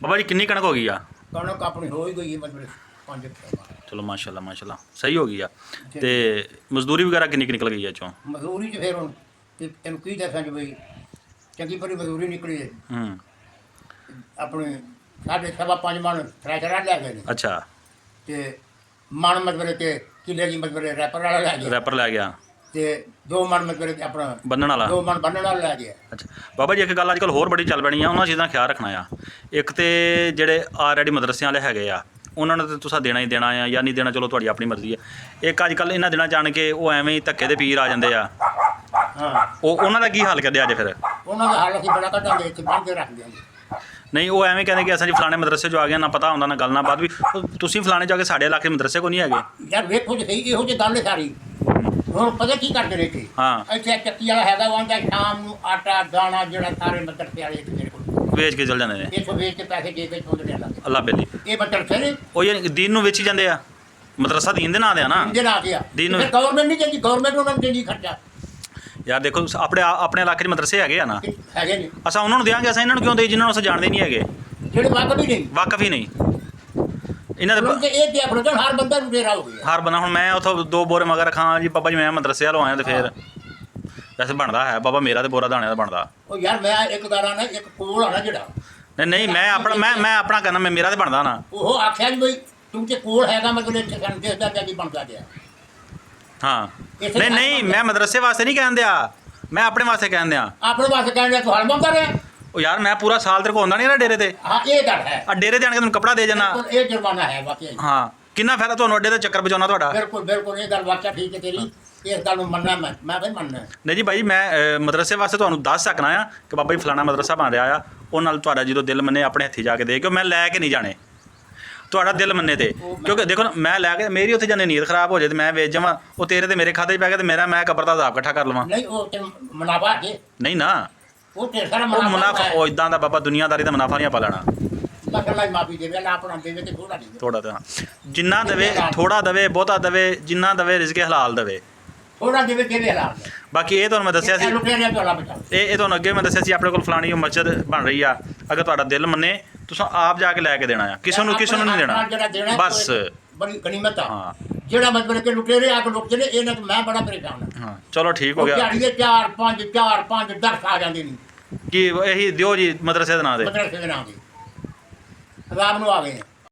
ਬਾਬਾ ਜੀ ਕਿੰਨੀ ਕਣਕ ਹੋ ਗਈ ਆ? ਕਣਕ ਆਪਣੀ ਹੋ ਹੀ ਗਈ ਹੈ ਮਤਲਬ 5 ਚਲੋ ਮਾਸ਼ਾਅੱਲਾ ਮਾਸ਼ਾਅੱਲਾ ਸਹੀ ਹੋ ਗਈ ਆ। ਤੇ ਮਜ਼ਦੂਰੀ ਵਗੈਰਾ ਕਿੰਨੀ ਨਿਕਲ ਗਈ ਆ ਚੋਂ? ਮਜ਼ਦੂਰੀ 'ਚ ਫਿਰ ਹੁਣ ਤੈਨੂੰ ਕੀ ਦੱਸਾਂ ਜੀ ਬਈ ਚੰਗੀ ਭਲੀ ਮਜ਼ਦੂਰੀ ਨਿਕਲੀ ਹੈ। ਆਪਣੇ 5.5 ਮਣ ਥ੍ਰੈਸ਼ਰ ਲੈ ਗਏ ਨੇ। ਅੱਛਾ। ਤੇ ਮਣ ਮਤਲਬ ਕਿ ਕਿੱਲੇ ਦੀ ਮਤਲਬ ਰੈਪਰ ਵਾਲਾ ਲੈ ਗਿਆ। ਰੈਪਰ ਲੈ ਗਿਆ। ਤੇ 2 ਮਣ ਮਤਲਬ ਆਪਣਾ ਬੰਨਣ ਵਾਲਾ। 2 ਮਣ ਬੰਨਣ ਵਾਲਾ ਲੈ ਗਿਆ। ਅੱਛਾ ਬਾਬਾ ਜੀ ਇੱਕ ਗੱਲ ਅੱਜ ਕੱਲ੍ਹ ਹੋਰ ਬੜੀ ਚੱਲ ਪੈਣੀ ਆ, ਉਹਨਾਂ ਚੀਜ਼ਾਂ ਦਾ ਖਿਆਲ ਰੱਖਣਾ ਆ। ਇੱਕ ਤੇ ਜਿਹੜੇ ਆਲਰੇਡੀ ਮਦਰਸਿਆਂ ਵਾਲੇ ਹੈਗੇ ਆ ਉਹਨਾਂ ਨੂੰ ਤਾਂ ਤੁਸੀਂ ਦੇਣਾ ਹੀ ਦੇਣਾ ਆ ਜਾਂ ਨਹੀਂ ਦੇਣਾ, ਚਲੋ ਤੁਹਾਡੀ ਆਪਣੀ ਮਰਜ਼ੀ ਹੈ। ਇੱਕ ਅੱਜ ਕੱਲ੍ਹ ਇਹਨਾਂ ਦਿਨਾਂ ਜਾਣ ਕੇ ਉਹ ਐਵੇਂ ਹੀ ਧੱਕੇ ਦੇ ਪੀਰ ਆ ਜਾਂਦੇ ਆ। ਹਾਂ ਉਹਨਾਂ ਦਾ ਕੀ ਹਾਲ ਕੱਢਿਆ ਅੱਜ ਫਿਰ? ਉਹਨਾਂ ਦਾ ਹਾਲ ਅਸੀਂ ਬੜਾ ਕੱਢਾਂਗੇ, ਇੱਥੇ ਬੰਨ੍ਹ ਕੇ ਰੱਖ ਦਿਆਂਗੇ। ਨਹੀਂ ਉਹ ਐਵੇਂ ਕਹਿੰਦੇ ਕਿ ਅਸਾਂ ਜੀ ਫਲਾਣੇ ਮਦਰਸੇ 'ਚੋਂ ਆ ਗਏ, ਨਾ ਪਤਾ ਹੁੰਦਾ ਨਾ ਗੱਲ ਨਾ ਬਾਤ ਵੀ। ਤੁਸੀਂ ਫਲਾਣੇ ਜਾ ਕੇ ਸਾਡੇ ਇਲਾਕੇ ਮਦਰਸੇ ਕੋ ਨਹੀਂ ਹੈਗੇ ਯਾਰ ਵੇਖੋ ਜੀ ਸਹੀ ਇਹੋ ਜਿਹੀ ਗੱਲ ਹੈ ਸਾਰੀ। ਹੁਣ ਪਤਾ ਕੀ ਕਰਦੇ ਨੇ ਇੱਥੇ? ਹਾਂ ਇੱਥੇ ਚੱਕੀ ਵਾਲਾ ਹੈਗਾ ਵਾ ਜਾਂ ਸ਼ਾਮ ਨੂੰ ਆਟਾ ਦਾਣਾ ਜਿਹੜਾ ਸਾਰੇ ਮਦਰਸੇ ਵਾਲੇ ਇੱਥੇ ਮੇਰੇ ਕੋਲ ਵੇਚ ਕੇ ਚਲ ਜਾਂਦੇ ਨੇ। ਇੱਥੋਂ ਵੇਚ ਕੇ ਪੈਸੇ ਦੇ ਕੇ ਚੋਂਦੇ ਨੇ ਲਾਗੇ। ਅੱਲਾ ਬੇਲੀ ਇਹ ਮਦਰਸੇ ਨੇ ਉਹ ਯਾਨੀ ਦੀਨ ਨੂੰ ਵੇਚੀ ਜਾਂਦੇ ਆ। ਮਦਰਸਾ ਦੀਨ ਦੇ ਨਾਂ ਦੇ ਆ ਨਾ। ਇੰਜਨ ਆ ਗਿਆ ਦੀਨ ਨੂੰ ਗਵਰਨਮੈਂਟ ਨਹੀਂ ਚੰਗੀ, ਗਵਰਨਮੈਂਟ ਉਹਨਾਂ ਨੂੰ ਚੰਗੀ ਖਰਚਾ। ਯਾਰ ਦੇਖੋ ਆਪਣੇ ਇਲਾਕੇ 'ਚ ਮਦਰਸੇ ਹੈਗੇ ਆ ਨਾ, ਹੈਗੇ ਨੇ ਅਸਾਂ ਉਹਨਾਂ ਨੂੰ ਦਿਆਂਗੇ। ਅਸਾਂ ਇਹਨਾਂ ਨੂੰ ਕਿਉਂ ਦੇਈਏ ਜਿਨ੍ਹਾਂ ਨੂੰ ਅਸੀਂ ਜਾਣਦੇ ਨਹੀਂ ਹੈਗੇ, ਜਿਹੜੇ ਵਾਕਫ ਹੀ ਨਹੀਂ। ਵਾਕਫ ਹੀ ਨਹੀਂ ਇਹਨਾਂ ਦੇ। ਹੁਣ ਤੇ ਇਹ ਕਿਹਾ ਫਰੋਜਨ ਹਰ ਬੰਦਾ ਨੂੰ ਡੇਰਾ ਹੋ ਗਿਆ। ਹਰ ਬੰਦਾ ਹੁਣ ਮੈਂ ਉੱਥੋਂ 2 ਬੋਰੇ ਮਗਰ ਖਾਂ ਜੀ ਬਾਬਾ ਜੀ ਮੈਂ ਮਦਰਸੇ ਵਾਲੋਂ ਆਇਆ ਤੇ ਫਿਰ ਵੈਸੇ ਬਣਦਾ ਹੈ ਬਾਬਾ ਮੇਰਾ ਤੇ ਬੋਰਾ ਦਾਣਿਆਂ ਦਾ ਬਣਦਾ। ਉਹ ਯਾਰ ਮੈਂ ਇੱਕ ਦਾਣਾ ਨਾ ਇੱਕ ਕੋਲ ਆਣਾ ਜਿਹੜਾ ਨਹੀਂ ਮੈਂ ਆਪਣਾ ਕਰਨਾ ਮੇਰਾ ਤੇ ਬਣਦਾ ਨਾ। ਉਹ ਆਖਿਆ ਜੀ ਬਈ ਤੂੰ ਤੇ ਕੋਲ ਹੈਗਾ ਮਤਲਬ ਇੱਥੇ ਸਾਨੂੰ ਦੇਖਦਾ ਕਿ ਬਣਦਾ ਗਿਆ। ਹਾਂ ਨਹੀਂ ਮੈਂ ਮਦਰਸੇ ਵਾਸਤੇ ਨਹੀਂ ਕਹਿਣ ਦਿਆ, ਮੈਂ ਆਪਣੇ ਵਾਸਤੇ ਕਹਿਣ ਦਿਆ। ਆਪਣੇ ਵਾਸਤੇ ਕਹਿੰਦੇ ਤੂੰ ਹਲਮਾ ਕਰ ਰਿਹਾ। ਉਹ ਯਾਰ ਮੈਂ ਪੂਰਾ ਸਾਲ ਤੇਰੇ ਕੋਲ ਆਉਂਦਾ ਨਹੀਂ ਨਾ ਡੇਰੇ ਤੇ। ਹਾਂ ਇਹ ਗੱਲ ਹੈ। ਆ ਡੇਰੇ ਤੇ ਆਣ ਕੇ ਤੈਨੂੰ ਕੱਪੜਾ ਦੇ ਜਾਣਾ। ਇਹ ਜੁਰਮਾਨਾ ਹੈ ਵਾਕਿਆ। ਹਾਂ ਕਿੰਨਾ ਫਾਇਦਾ ਤੁਹਾਨੂੰ ਅੱਡੇ ਤੇ ਚੱਕਰ ਬਚਾਉਣਾ ਤੁਹਾਡਾ। ਬਿਲਕੁਲ ਬਿਲਕੁਲ ਇਹ ਗੱਲ ਵਾਕਿਆ ਠੀਕ ਹੈ ਤੇਰੀ। ਇਸ ਗੱਲ ਨੂੰ ਮੰਨਣਾ ਮੈਂ ਵੀ ਮੰਨਣਾ। ਨਹੀਂ ਜੀ ਭਾਈ ਮੈਂ ਮਦਰਸੇ ਵਾਸਤੇ ਤੁਹਾਨੂੰ ਦੱਸ ਸਕਣਾ ਆ ਕਿ ਬਾਬਾ ਜੀ ਫਲਾਣਾ ਮਦਰਸਾ ਬਣ ਰਿਹਾ ਆ, ਉਹ ਨਾਲ ਤੁਹਾਡਾ ਜਦੋਂ ਦਿਲ ਮੰਨੇ ਆਪਣੇ ਹੱਥੀ ਜਾ ਕੇ ਦੇ ਕੇ। ਮੈਂ ਲੈ ਕੇ ਨਹੀਂ ਜਾਣੇ ਤੁਹਾਡਾ ਦਿਲ ਮੰਨੇ ਤੇ, ਕਿਉਂਕਿ ਦੇਖੋ ਨਾ ਮੈਂ ਲੈ ਕੇ ਮੇਰੀ ਉੱਥੇ ਜਾਣੇ ਨੀਅਤ ਖਰਾਬ ਹੋ ਜਾਏ ਤੇ ਮੈਂ ਵੇਚ ਜਾਵਾਂ, ਉਹ ਤੇਰੇ ਤੇ ਮੇਰੇ ਖਾਤੇ 'ਚ ਪੈ ਗਿਆ ਤੇ ਮੈਂ ਕਬਰ ਦਾ ਹਿਸਾਬ ਇਕੱਠਾ ਕਰ ਲਵਾਂ। ਨਹੀਂ ਉਹ ਤੇ ਮੁਨਾਫਾ ਹੈ। ਨਹੀਂ ਨਾ ਉਹ ਤੇ ਸਾਰਾ ਉਹ ਮੁਨਾਫਾ ਉਹ ਇਦਾਂ ਦਾ ਬਾਬਾ ਦੁਨੀਆਦਾਰੀ ਦਾ ਮੁਨਾਫਾ ਨਹੀਂ ਆਪਾਂ ਲੈਣਾ। ਅੱਲਾ ਹੀ ਮਾਫੀ ਦੇਵੇ, ਅੱਲਾ ਆਪਣਾ ਦੇਵੇ ਤੇ ਥੋੜਾ ਦੇਵੇ। ਥੋੜਾ ਤਾਂ ਜਿੰਨਾ ਦੇਵੇ ਥੋੜਾ ਦੇਵੇ ਬਹੁਤਾ ਦੇਵੇ, ਜਿੰਨਾ ਦੇਵੇ ਰਿਜ਼ਕ ਹਲਾਲ ਦੇਵੇ। ਥੋੜਾ ਦੇਵੇ ਤੇਰੇ ਹਲਾਲ। ਬਾਕੀ ਇਹ ਤੁਹਾਨੂੰ ਮੈਂ ਦੱਸਿਆ ਸੀ, ਲੁਟੇਰਿਆਂ ਤੋਂ ਅੱਲਾ ਬਚਾਓ। ਇਹ ਤੁਹਾਨੂੰ ਅੱਗੇ ਮੈਂ ਦੱਸਿਆ ਸੀ ਆਪਣੇ ਕੋਲ ਫਲਾਣੀ ਉਹ ਮਸਜਿਦ ਬਣ ਰਹੀ ਆ, ਅਗਰ ਤੁਹਾਡਾ ਦਿਲ ਮੰਨੇ ਤੁਸੀਂ ਆਪ ਜਾ ਕੇ ਲੈ ਕੇ ਦੇਣਾ ਆ, ਕਿਸੇ ਨੂੰ ਨਹੀਂ ਦੇਣਾ ਬਸ। ਬੜੀ ਗਨੀਮਤ ਆ। ਹਾਂ ਜਿਹੜਾ ਮਤਲਬ ਕਿ ਲੁਟੇਰੇ ਆ ਕੇ ਲੁੱਟਦੇ ਨੇ ਇਹਨਾਂ ਤੋਂ ਮੈਂ ਬੜਾ ਪਰੇਸ਼ਾਨ ਹਾਂ। ਹਾਂ ਚਲੋ ਠੀਕ ਹੋ ਗਿਆ। ਦਿਹਾੜੀ ਦੇ 4-5 ਦਰਸ ਆ ਜਾਂਦੇ ਨੇ ਕੀ ਇਹੀ ਦਿਓ ਜੀ ਮਦਰਸੇ ਦੇ ਨਾਂ ਦੇ। ਮਦਰਸੇ ਦੇ ਨਾਂ ਦੇ ਰਾਮ ਨੂੰ ਆ ਗਏ।